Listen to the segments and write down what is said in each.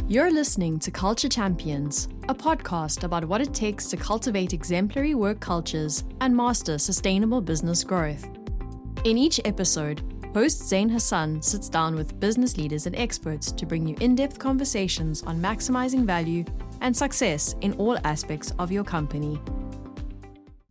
You're listening to Culture Champions, a podcast about what it takes to cultivate exemplary work cultures and master sustainable business growth. In each episode, host Zain Hassan sits down with business leaders and experts to bring you in-depth conversations on maximizing value and success in all aspects of your company.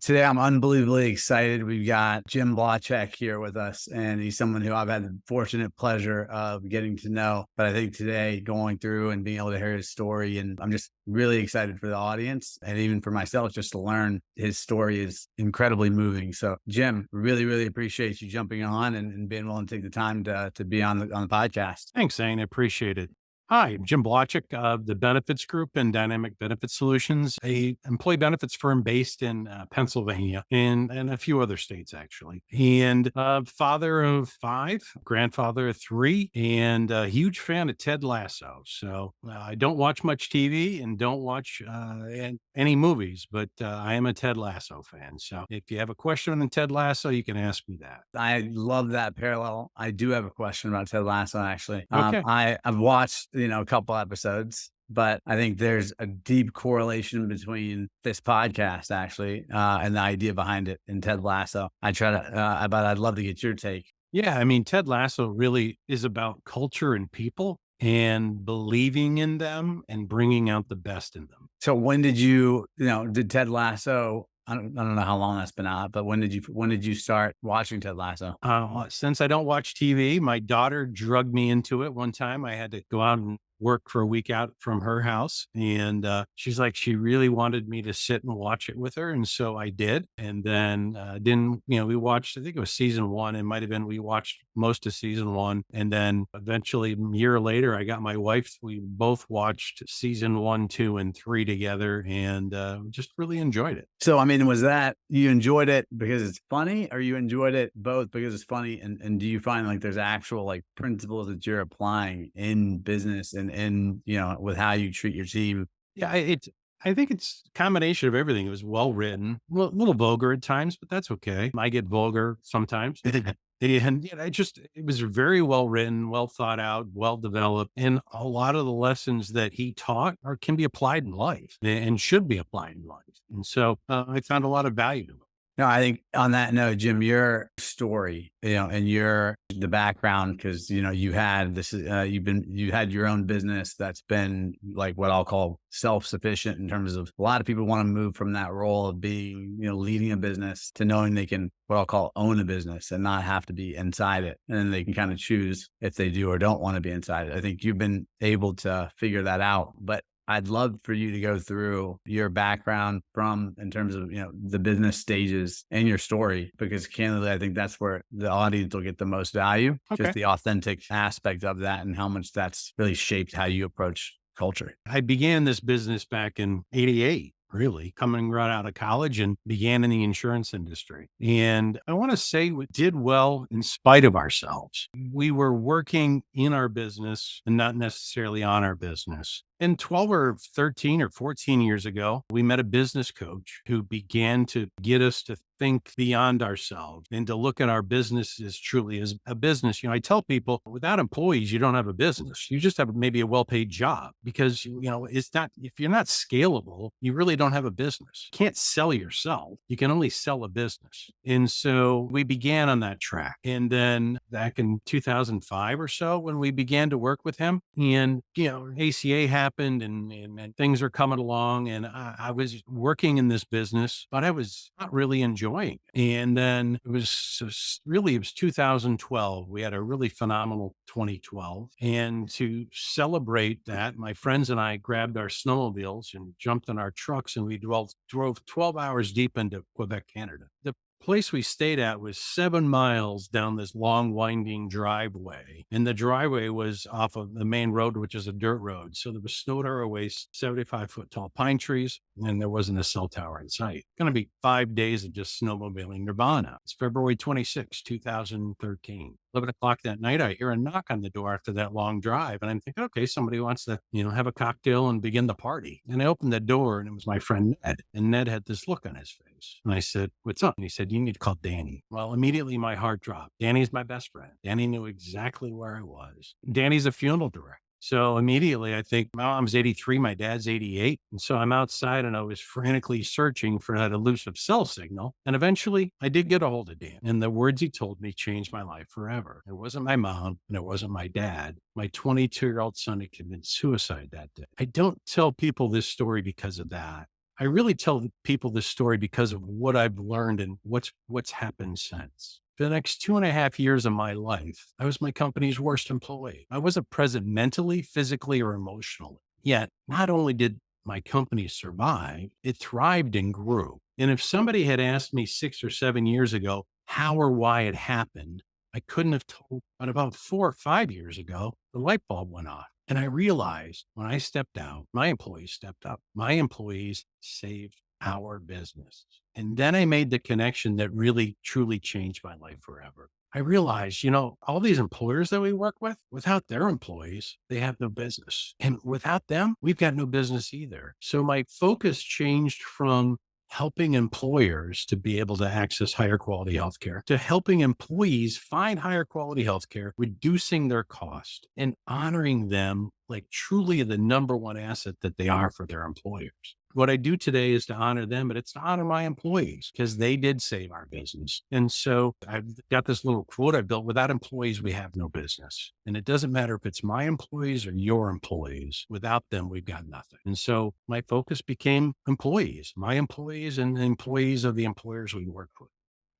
Today, I'm unbelievably excited. We've got Jim Blachek here with us, and he's someone who I've had the fortunate pleasure of getting to know. But I think today, going through and being able to hear his story, and I'm just really excited for the audience and even for myself just to learn. His story is incredibly moving. So, Jim, really appreciate you jumping on and being willing to take the time to be on the podcast. Thanks, Zane. I appreciate it. Hi, I'm Jim Blachek of the Benefits Group and Dynamic Benefit Solutions, a employee benefits firm based in Pennsylvania and a few other states, actually. And father of 5, grandfather of 3, and a huge fan of Ted Lasso. So I don't watch much TV and don't watch any movies, but I am a Ted Lasso fan. So if you have a question on Ted Lasso, you can ask me that. I love that parallel. I do have a question about Ted Lasso, actually. Okay. I've watched a couple episodes, but I think there's a deep correlation between this podcast actually and the idea behind it and Ted Lasso. But I'd love to get your take. Yeah, I mean, Ted Lasso really is about culture and people and believing in them and bringing out the best in them. So when did did Ted Lasso? I don't know how long that's been out, but when did you start watching Ted Lasso? Since I don't watch TV, my daughter drugged me into it. One time I had to go out and work for a week out from her house. And she's like, she really wanted me to sit and watch it with her. And so I did. And then we watched, I think it was season 1. It might've been, we watched most of season 1. And then eventually a year later, I got my wife. We both watched season 1, 2, and 3 together and just really enjoyed it. So, I mean, was that, you enjoyed it because it's funny, or you enjoyed it both because it's funny? And do you find like there's actual like principles that you're applying in business and with how you treat your team? Yeah, I think it's a combination of everything. It was well written, a little vulgar at times, but that's okay. I get vulgar sometimes. And it was very well written, well thought out, well developed. And a lot of the lessons that he taught can be applied in life and should be applied in life. And so I found a lot of value to it. No, I think on that note, Jim, your story, and the background, because, you had this, you had your own business that's been like what I'll call self-sufficient in terms of a lot of people want to move from that role of being, leading a business to knowing they can, what I'll call own a business and not have to be inside it. And then they can kind of choose if they do or don't want to be inside it. I think you've been able to figure that out, but I'd love for you to go through your background in terms of, the business stages and your story, because candidly, I think that's where the audience will get the most value, just the authentic aspect of that and how much that's really shaped how you approach culture. I began this business back in 88. Really coming right out of college and began in the insurance industry. And I want to say we did well in spite of ourselves. We were working in our business and not necessarily on our business. And 12 or 13 or 14 years ago, we met a business coach who began to get us to think beyond ourselves and to look at our business as truly as a business. I tell people without employees, you don't have a business. You just have maybe a well-paid job because, it's not, if you're not scalable, you really don't have a business. You can't sell yourself. You can only sell a business. And so we began on that track. And then back in 2005 or so, when we began to work with him and, ACA happened and things are coming along. And I was working in this business, but I was not really enjoying it. And then it was 2012. We had a really phenomenal 2012. And to celebrate that, my friends and I grabbed our snowmobiles and jumped in our trucks and we drove 12 hours deep into Quebec, Canada. The place we stayed at was 7 miles down this long winding driveway. And the driveway was off of the main road, which is a dirt road. So there was snow to our waist, 75-foot tall pine trees, and there wasn't a cell tower in sight. Going to be 5 days of just snowmobiling nirvana. It's February 26, 2013. 11 o'clock that night, I hear a knock on the door after that long drive. And I'm thinking, okay, somebody wants to, have a cocktail and begin the party. And I opened the door and it was my friend Ned. And Ned had this look on his face. And I said, what's up? And he said, you need to call Danny. Well, immediately my heart dropped. Danny's my best friend. Danny knew exactly where I was. Danny's a funeral director. So immediately I think my mom's 83, my dad's 88. And so I'm outside and I was frantically searching for that elusive cell signal. And eventually I did get a hold of Dan. And the words he told me changed my life forever. It wasn't my mom and it wasn't my dad. My 22-year-old son had committed suicide that day. I don't tell people this story because of that. I really tell people this story because of what I've learned and what's happened since. For the next 2.5 years of my life, I was my company's worst employee. I wasn't present mentally, physically, or emotionally. Yet, not only did my company survive, it thrived and grew. And if somebody had asked me 6 or 7 years ago how or why it happened, I couldn't have told. But about 4 or 5 years ago, the light bulb went off. And I realized when I stepped out, my employees stepped up. My employees saved our business. And then I made the connection that really, truly changed my life forever. I realized, all these employers that we work with, without their employees, they have no business. And without them, we've got no business either. So my focus changed from helping employers to be able to access higher quality healthcare to helping employees find higher quality healthcare, reducing their cost and honoring them like truly the number one asset that they are for their employers. What I do today is to honor them, but it's to honor my employees because they did save our business. And so I've got this little quote I built: without employees, we have no business. And it doesn't matter if it's my employees or your employees. Without them, we've got nothing. And so my focus became employees, my employees and the employees of the employers we work with.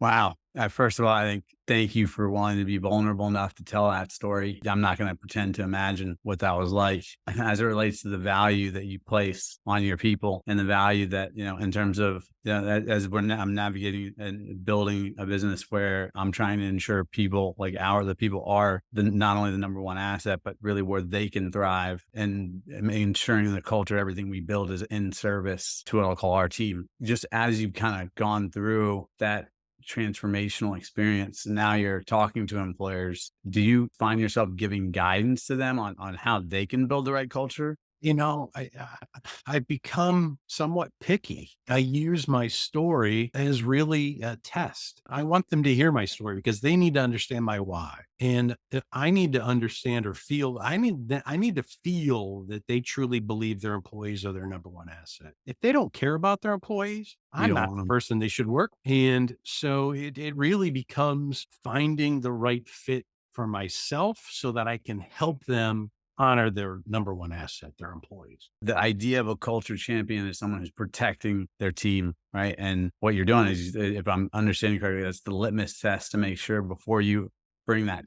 Wow. First of all, I think thank you for wanting to be vulnerable enough to tell that story. I'm not going to pretend to imagine what that was like as it relates to the value that you place on your people and the value that, in terms of, as I'm navigating and building a business where I'm trying to ensure people like the people are not only the number one asset, but really where they can thrive, and ensuring the culture, everything we build is in service to what I'll call our team. Just as you've kind of gone through that transformational experience, now you're talking to employers, do you find yourself giving guidance to them on how they can build the right culture? I've become somewhat picky. I use my story as really a test. I want them to hear my story because they need to understand my why. And I need to understand or feel, I need to feel that they truly believe their employees are their number one asset. If they don't care about their employees, I'm not the person they should work. And so it really becomes finding the right fit for myself so that I can help them honor their number one asset, their employees. The idea of a culture champion is someone who's protecting their team, right? And what you're doing is, if I'm understanding correctly, that's the litmus test to make sure before you bring that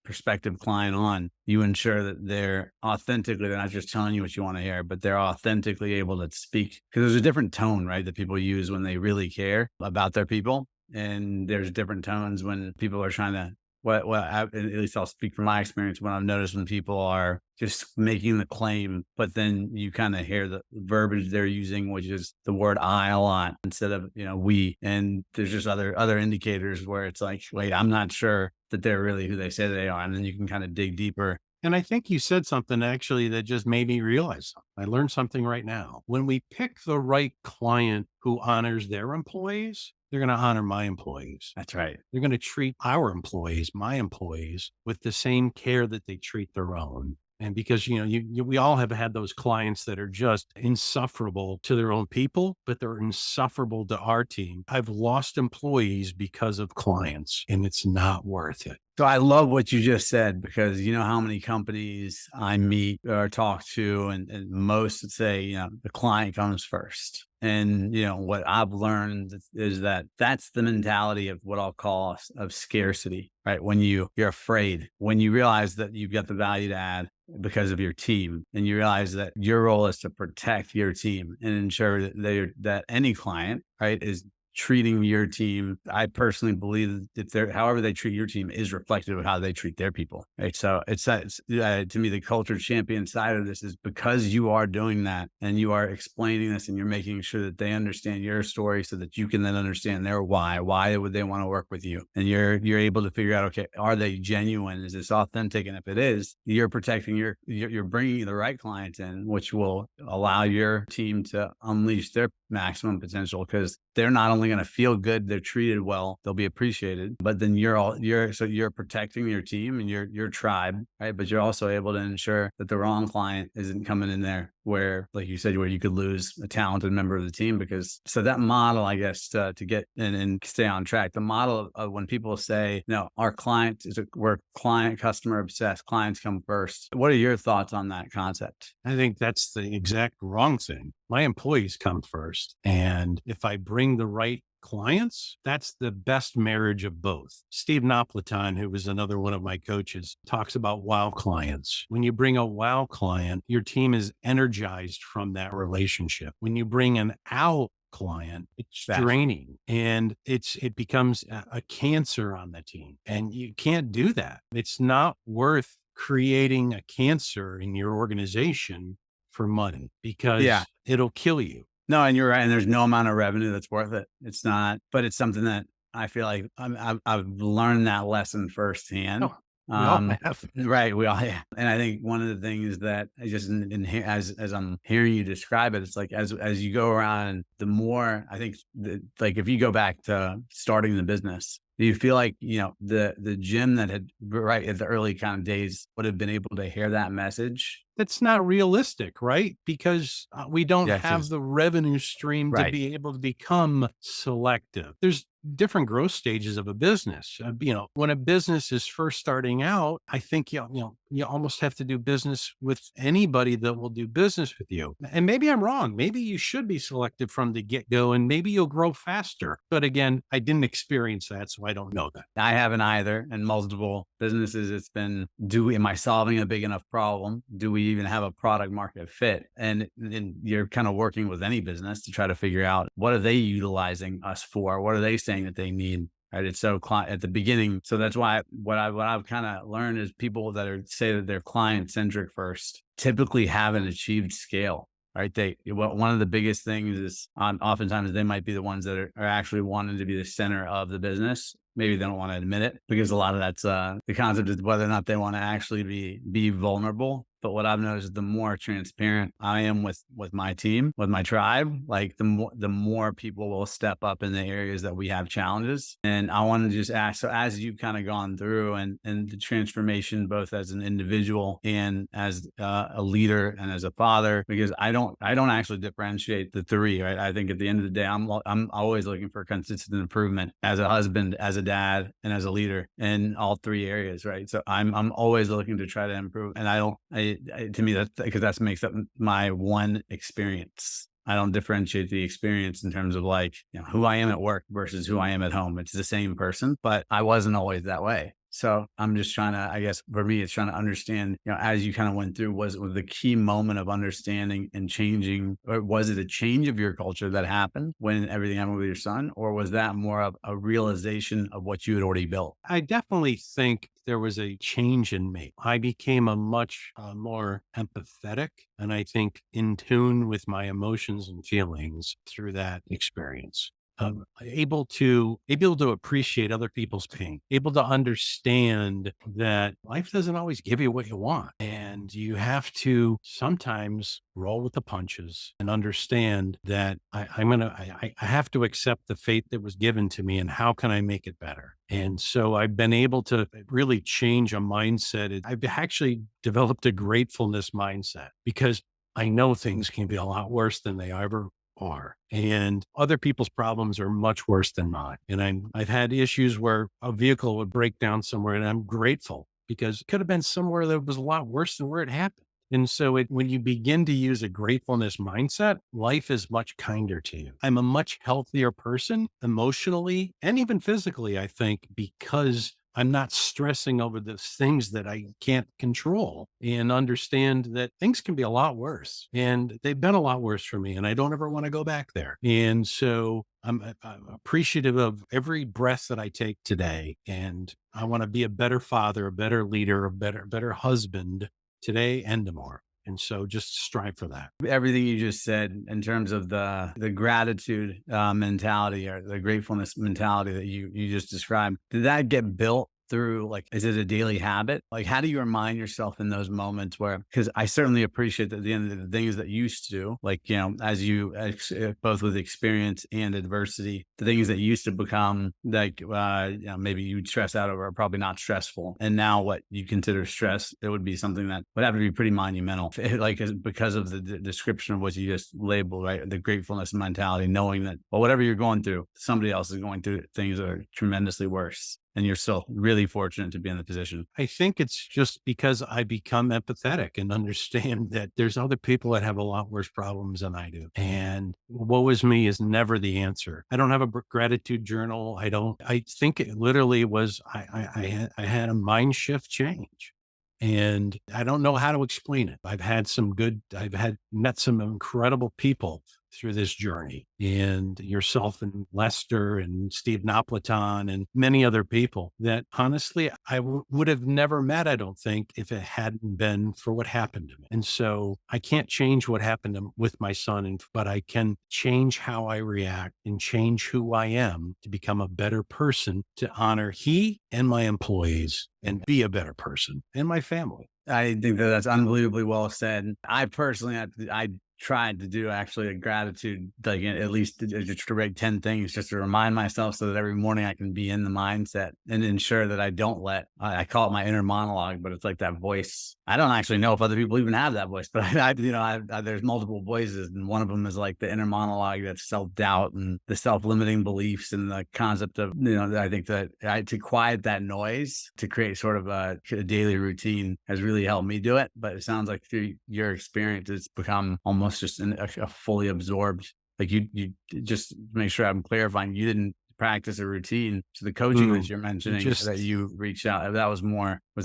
prospective client on, you ensure that they're not just telling you what you want to hear, but they're authentically able to speak. Because there's a different tone, right, that people use when they really care about their people. And there's different tones when people are trying to, at least I'll speak from my experience, when I've noticed when people are just making the claim, but then you kind of hear the verbiage they're using, which is the word I a lot instead of, we. And there's just other indicators where it's like, wait, I'm not sure that they're really who they say they are. And then you can kind of dig deeper. And I think you said something actually that just made me realize something. I learned something right now. When we pick the right client who honors their employees, they're going to honor my employees. That's right. They're going to treat our employees, my employees, with the same care that they treat their own. And because, we all have had those clients that are just insufferable to their own people, but they're insufferable to our team. I've lost employees because of clients, and it's not worth it. So I love what you just said, because you know how many companies I meet or talk to, and most would say, the client comes first. And, what I've learned is that that's the mentality of what I'll call of scarcity, right? When you're afraid, when you realize that you've got the value to add because of your team, and you realize that your role is to protect your team and ensure that any client, right, is treating your team. I personally believe that however they treat your team is reflective of how they treat their people. Right. So it's to me, the culture champion side of this is because you are doing that and you are explaining this and you're making sure that they understand your story so that you can then understand their why would they want to work with you? And you're able to figure out, okay, are they genuine? Is this authentic? And if it is, you're protecting you're bringing the right clients in, which will allow your team to unleash their maximum potential. Because they're not only going to feel good, they're treated well, they'll be appreciated, but then you're protecting your team and your tribe, right? But you're also able to ensure that the wrong client isn't coming in there where, like you said, where you could lose a talented member of the team. Because so that model, I guess, to get and stay on track, the model of when people say, no, our client we're client customer obsessed, clients come first. What are your thoughts on that concept? I think that's the exact wrong thing. My employees come first. And if I bring the right clients, that's the best marriage of both. Steve Napolitan, who was another one of my coaches, talks about wow clients. When you bring a wow client, your team is energized from that relationship. When you bring an out client, it's draining and it becomes a cancer on the team. And you can't do that. It's not worth creating a cancer in your organization for money because it'll kill you. No, and you're right. And there's no amount of revenue that's worth it. It's not, but it's something that I feel like I've learned that lesson firsthand. Oh, we all have. Right. We all have. And I think one of the things that I just, as I'm hearing you describe it, it's like, as you go around, the more I think like if you go back to starting the business, do you feel like, the Jim that had right at the early kind of days would have been able to hear that message? That's not realistic, right? Because we don't have the revenue stream to be able to become selective. There's different growth stages of a business. When a business is first starting out, I think, you almost have to do business with anybody that will do business with you. And maybe I'm wrong. Maybe you should be selective from the get-go and maybe you'll grow faster. But again, I didn't experience that, so I don't know that. I haven't either. In multiple businesses, it's been, am I solving a big enough problem? Do we even have a product market fit? And you're kind of working with any business to try to figure out, what are they utilizing us for? What are they saying that they need? Right. It's so at the beginning. So that's why what I've kind of learned is people that say that they're client centric first typically haven't achieved scale. Right. One of the biggest things is oftentimes they might be the ones that are actually wanting to be the center of the business. Maybe they don't want to admit it because a lot of that's the concept is whether or not they want to actually be vulnerable. But what I've noticed is the more transparent I am with my team, with my tribe, like the more people will step up in the areas that we have challenges. And I want to just ask, so as you've kind of gone through and the transformation, both as an individual and as a leader and as a father, because I don't actually differentiate the three, right? I think at the end of the day, I'm always looking for consistent improvement as a husband, as a dad, and as a leader in all three areas, right? So I'm always looking to try to improve, and to me, that's because that makes up my one experience. I don't differentiate the experience in terms of like, who I am at work versus who I am at home. It's the same person, but I wasn't always that way. So I'm just trying to, I guess for me, it's trying to understand, as you kind of went through, was the key moment of understanding and changing, or was it a change of your culture that happened when everything happened with your son? Or was that more of a realization of what you had already built? I definitely think there was a change in me. I became a much more empathetic and I think in tune with my emotions and feelings through that experience. Able to appreciate other people's pain, able to understand that life doesn't always give you what you want. And you have to sometimes roll with the punches and understand that I have to accept the fate that was given to me and how can I make it better? And so I've been able to really change a mindset. I've actually developed a gratefulness mindset because I know things can be a lot worse than they ever are. And other people's problems are much worse than mine. And I've had issues where a vehicle would break down somewhere and I'm grateful because it could have been somewhere that was a lot worse than where it happened. And so when you begin to use a gratefulness mindset, life is much kinder to you. I'm a much healthier person emotionally and even physically, I think, because I'm not stressing over the things that I can't control and understand that things can be a lot worse. And they've been a lot worse for me and I don't ever want to go back there. And so I'm appreciative of every breath that I take today. And I want to be a better father, a better leader, a better husband today and tomorrow. And so just strive for that. Everything you just said in terms of the gratitude mentality or the gratefulness mentality that you just described, did that get built through, like, is it a daily habit? Like, how do you remind yourself in those moments where, because I certainly appreciate that at the end of the things that you used to, like, as you, both with experience and adversity, the things that used to become like, maybe you'd stress out over are probably not stressful. And now what you consider stress, it would be something that would have to be pretty monumental. Like, because of the description of what you just labeled, right? The gratefulness mentality, knowing that, well, whatever you're going through, somebody else is going through things that are tremendously worse. And you're still really fortunate to be in the position. I think it's just because I become empathetic and understand that there's other people that have a lot worse problems than I do. And woe is me is never the answer. I don't have a gratitude journal. I think it literally was, I had a mind shift change. And I don't know how to explain it. Met some incredible people through this journey, and yourself and Lester and Steve Napolitan and many other people that honestly I would have never met, I don't think, if it hadn't been for what happened to me. And so I can't change what happened with my son, but I can change how I react and change who I am to become a better person, to honor he and my employees and be a better person and my family. I think that that's unbelievably well said. I personally, I tried to do actually a gratitude, like at least just to write 10 things just to remind myself, so that every morning I can be in the mindset and ensure that I don't let, I call it my inner monologue, but it's like that voice. I don't actually know if other people even have that voice, but there's multiple voices. And one of them is like the inner monologue, that's self-doubt and the self-limiting beliefs and the concept of, I think that to quiet that noise, to create sort of a daily routine has really helped me do it. But it sounds like through your experience, it's become almost just a fully absorbed, like you just make sure I'm clarifying, you didn't practice a routine. So the coaching that you're mentioning that you reached out, that was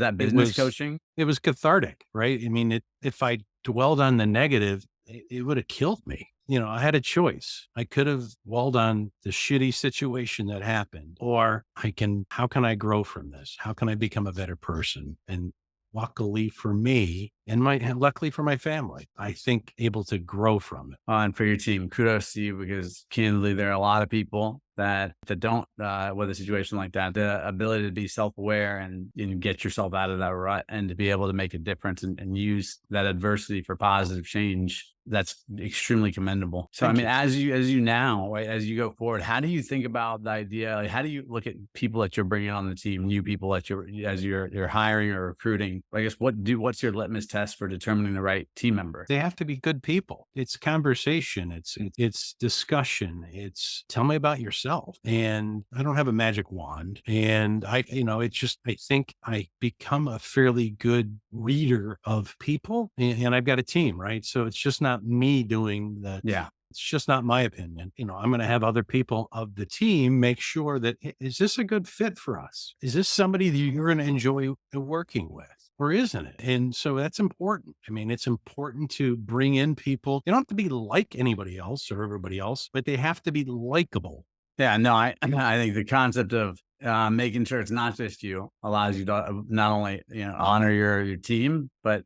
that business coaching? It was cathartic, right? I mean, if I dwelled on the negative, it would have killed me. I had a choice. I could have dwelled on the shitty situation that happened, or how can I grow from this? How can I become a better person? And luckily for me and luckily for my family, I think able to grow from it. And for your team, kudos to you, because candidly, there are a lot of people that don't, with a situation like that, the ability to be self-aware and get yourself out of that rut and to be able to make a difference and use that adversity for positive change. That's extremely commendable. So, Thank you. as you now, right, as you go forward, how do you think about the idea? Like, how do you look at people that you're bringing on the team, new people that you're hiring or recruiting? I guess what's your litmus test for determining the right team member? They have to be good people. It's conversation. It's discussion. It's tell me about yourself. And I don't have a magic wand. And I think I become a fairly good reader of people, and I've got a team, right? So it's just not me doing that. Yeah. It's just not my opinion. I'm going to have other people of the team make sure that, is this a good fit for us? Is this somebody that you're going to enjoy working with, or isn't it? And so that's important. I mean, it's important to bring in people. They don't have to be like anybody else or everybody else, but they have to be likable. Yeah, no, I think the concept of making sure it's not just you allows you to not only honor your team, but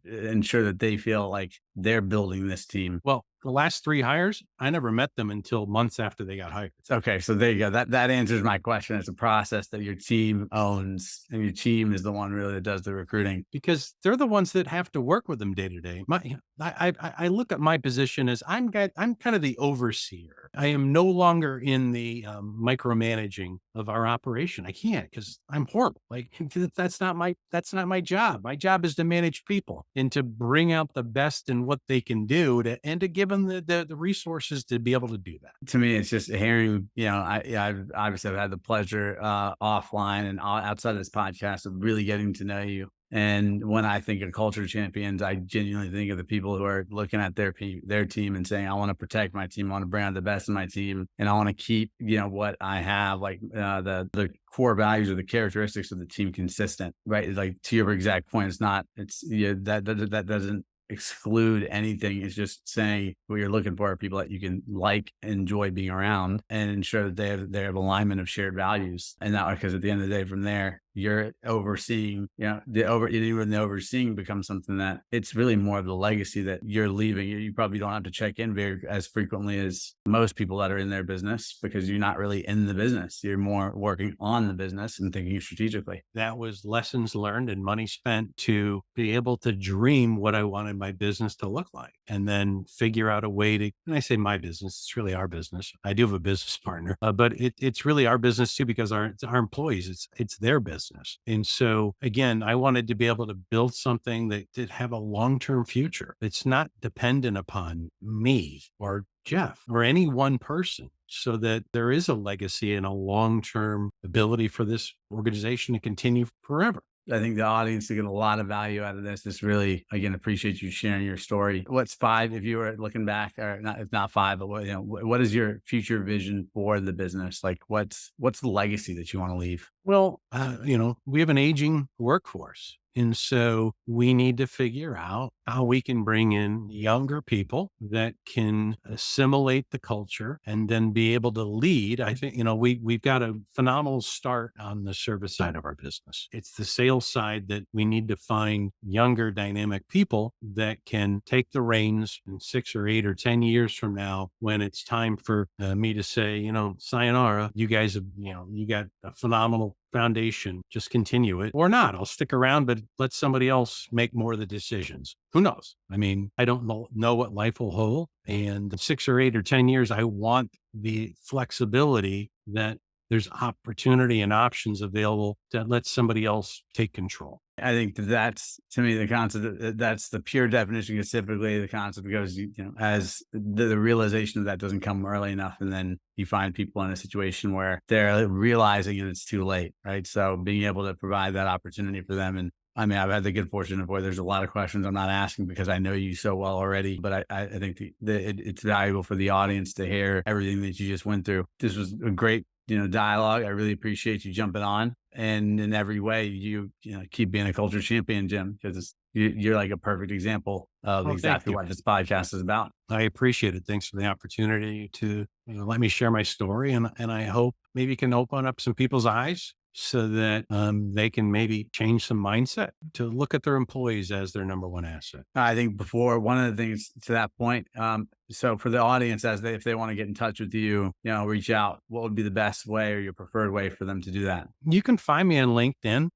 ensure that they feel like they're building this team. Well, the last 3 hires, I never met them until months after they got hired. Okay, so there you go. That answers my question. It's a process that your team owns, and your team is the one really that does the recruiting, because they're the ones that have to work with them day to day. I look at my position as I'm kind of the overseer. I am no longer in the micromanaging of our operation. I can't, because I'm horrible. Like that's not my job. My job is to manage people and to bring out the best in what they can do and to give them the resources to be able to do that. To me, it's just hearing, I've obviously had the pleasure offline and outside of this podcast of really getting to know you. And when I think of culture champions, I genuinely think of the people who are looking at their team and saying, I want to protect my team. I want to bring out the best in my team. And I want to keep, what I have, like the core values or the characteristics of the team consistent, right? Like to your exact point, that doesn't exclude anything. It's just saying what you're looking for are people that you can enjoy being around, and ensure that they have alignment of shared values. And that, because at the end of the day, from there, you're overseeing, the overseeing becomes something that it's really more of the legacy that you're leaving. You probably don't have to check in as frequently as most people that are in their business, because you're not really in the business. You're more working on the business and thinking strategically. That was lessons learned and money spent to be able to dream what I wanted my business to look like, and then figure out a way to, and I say my business, it's really our business. I do have a business partner, but it's really our business too, because it's our employees, it's their business. And so again, I wanted to be able to build something that did have a long-term future. It's not dependent upon me or Jeff or any one person, so that there is a legacy and a long-term ability for this organization to continue forever. I think the audience will get a lot of value out of this. This really, again, appreciate you sharing your story. What's 5, if you were looking back, or not, if not 5, but what is your future vision for the business? Like what's the legacy that you want to leave? Well, we have an aging workforce. And so we need to figure out how we can bring in younger people that can assimilate the culture and then be able to lead. I think, we've got a phenomenal start on the service side of our business. It's the sales side that we need to find younger, dynamic people that can take the reins in 6 or 8 or 10 years from now, when it's time for me to say, sayonara, you guys have, you got a phenomenal foundation, just continue it, or not. I'll stick around, but let somebody else make more of the decisions. Who knows? I mean, I don't know what life will hold. And 6 or 8 or 10 years, I want the flexibility that there's opportunity and options available to let somebody else take control. I think that's, to me, the concept. That's the pure definition, because typically the concept goes, as the realization of that doesn't come early enough. And then you find people in a situation where they're realizing it's too late, right? So being able to provide that opportunity for them. And I mean, I've had the good fortune of where there's a lot of questions I'm not asking because I know you so well already, but I think it's valuable for the audience to hear everything that you just went through. This was a great dialogue. I really appreciate you jumping on, and in every way, you keep being a culture champion, Jim, because you're like a perfect example of exactly what this podcast is about. I appreciate it. Thanks for the opportunity to let me share my story, and I hope maybe it can open up some people's eyes, so that they can maybe change some mindset to look at their employees as their number one asset. I think before, one of the things to that point, so for the audience, if they want to get in touch with you, reach out, what would be the best way or your preferred way for them to do that? You can find me on LinkedIn.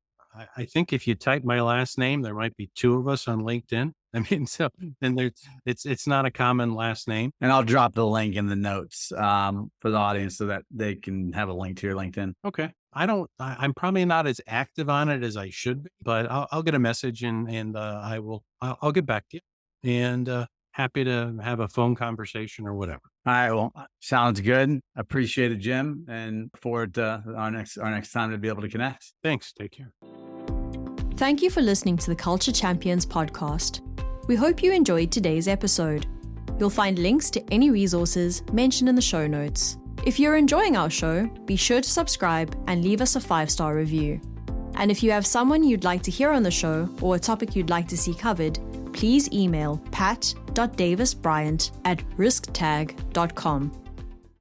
I think if you type my last name, there might be 2 of us on LinkedIn. I mean, so, and it's not a common last name. And I'll drop the link in the notes for the audience so that they can have a link to your LinkedIn. Okay. I'm probably not as active on it as I should be, but I'll get a message and I'll get back to you, and happy to have a phone conversation or whatever. All right. Well, sounds good. Appreciate it, Jim, and forward to our next time to be able to connect. Thanks. Take care. Thank you for listening to the Culture Champions podcast. We hope you enjoyed today's episode. You'll find links to any resources mentioned in the show notes. If you're enjoying our show, be sure to subscribe and leave us a 5-star review. And if you have someone you'd like to hear on the show or a topic you'd like to see covered, please email pat.davisbryant@risktag.com.